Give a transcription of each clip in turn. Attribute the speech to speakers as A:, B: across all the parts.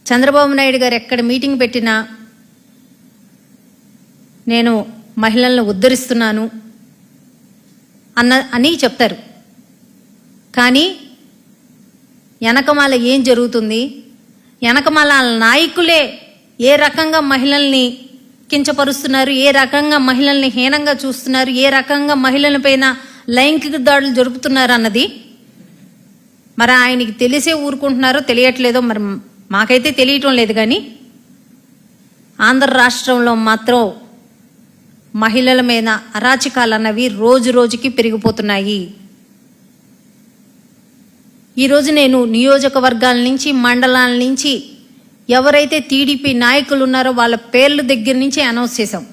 A: చంద్రబాబు నాయుడు గారు ఎక్కడ మీటింగ్ పెట్టినా నేను మహిళలను ఉద్ధరిస్తున్నాను అని చెప్తారు. కానీ వెనకమాల ఏం జరుగుతుంది, వెనకమాల నాయకులే ఏ రకంగా మహిళల్ని కించపరుస్తున్నారు, ఏ రకంగా మహిళల్ని హీనంగా చూస్తున్నారు, ఏ రకంగా మహిళల పైన లైంగిక దాడులు జరుపుతున్నారు అన్నది మరి ఆయనకి తెలిసే ఊరుకుంటున్నారో తెలియట్లేదో మరి మాకైతే తెలియటం లేదు. కానీ ఆంధ్ర రాష్ట్రంలో మాత్రం మహిళల మీద అరాచకాలు అన్నవి రోజు రోజుకి పెరిగిపోతున్నాయి. ఈరోజు నేను నియోజకవర్గాల నుంచి మండలాల నుంచి ఎవరైతే టీడీపీ నాయకులు ఉన్నారో వాళ్ళ పేర్ల దగ్గర నుంచి అనౌన్స్ చేశాం.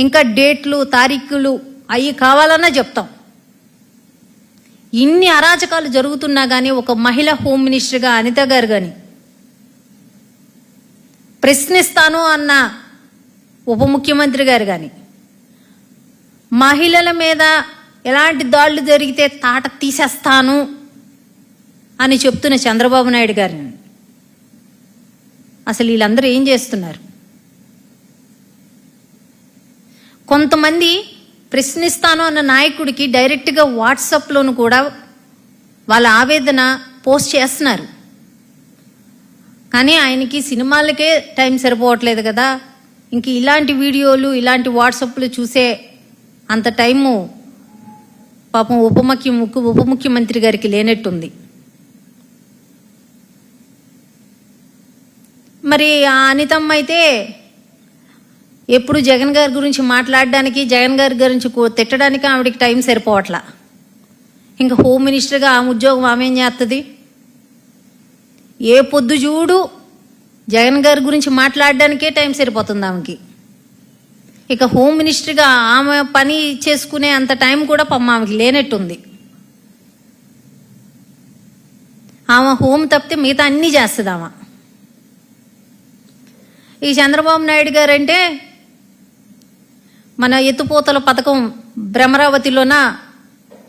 A: ఇంకా డేట్లు తారీఖులు అవి కావాలన్నా చెప్తాం. ఇన్ని అరాచకాలు జరుగుతున్నా కానీ ఒక మహిళా హోమ్ మినిస్టర్గా అనిత గారు కానీ, ప్రశ్నిస్తాను అన్న ఉప ముఖ్యమంత్రి గారు కానీ, మహిళల మీద ఎలాంటి దాడులు జరిగితే తాట తీసేస్తాను అని చెప్తున్న చంద్రబాబు నాయుడు గారిని అసలు వీళ్ళందరూ ఏం చేస్తున్నారు? కొంతమంది ప్రశ్నిస్తాను అన్న నాయకుడికి డైరెక్ట్గా వాట్సాప్లోను కూడా వాళ్ళ ఆవేదన పోస్ట్ చేస్తున్నారు. కానీ ఆయనకి సినిమాలకే టైం సరిపోవట్లేదు కదా, ఇంక ఇలాంటి వీడియోలు ఇలాంటి వాట్సాప్లు చూసే అంత టైము పాపం ఉప ముఖ్యమంత్రి గారికి లేనట్టుంది. మరి ఆ అనితమ్మ అయితే ఎప్పుడు జగన్ గారి గురించి మాట్లాడడానికి, జగన్ గారి గురించి తిట్టడానికి ఆవిడకి టైం సరిపోవట్లా. ఇంకా హోమ్ మినిస్టర్గా ఆమె ఉద్యోగం ఆమె ఏం చేస్తుంది? ఏ పొద్దు చూడు జగన్ గారి గురించి మాట్లాడడానికే టైం సరిపోతుంది ఆమెకి. ఇక హోమ్ మినిస్టర్గా ఆమె పని చేసుకునే అంత టైం కూడా ఆమెకి లేనట్టుంది. ఆమె హోమ్ తప్పితే మిగతా అన్నీ చేస్తుంది ఆమె. ఈ చంద్రబాబు నాయుడు గారు అంటే మన ఎత్తుపోతల పథకం భ్రమరావతిలోన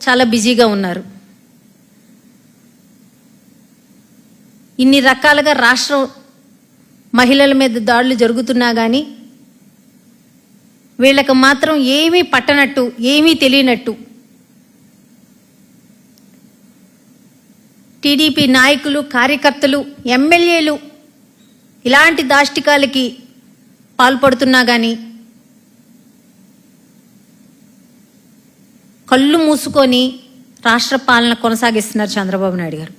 A: చాలా బిజీగా ఉన్నారు. ఇన్ని రకాలుగా రాష్ట్రం మహిళల మీద దాడులు జరుగుతున్నా కానీ వీళ్ళకి మాత్రం ఏమీ పట్టనట్టు, ఏమీ తెలియనట్టు టీడీపీ నాయకులు, కార్యకర్తలు, ఎమ్మెల్యేలు ఇలాంటి దాష్టికాలకి పాల్పడుతున్నా కానీ కళ్ళు మూసుకొని రాష్ట్ర పాలన కొనసాగిస్తున్నారు చంద్రబాబు నాయుడు గారు.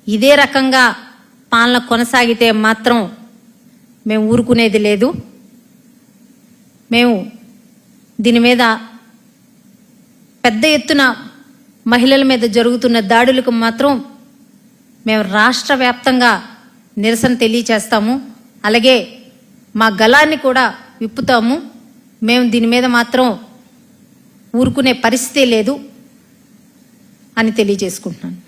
A: ఇదే రకంగా పాలన కొనసాగితే మాత్రం మేము ఊరుకునేది లేదు. మేము దీని మీద పెద్ద ఎత్తున మహిళల మీద జరుగుతున్న దాడులకు మాత్రం మేము రాష్ట్ర వ్యాప్తంగా నిరసన తెలియచేస్తాము. అలాగే మా గళాన్ని కూడా విప్పుతాము. మేము దీని మీద మాత్రం ఊరుకునే పరిస్థితే లేదు అని తెలియజేసుకుంటున్నాను.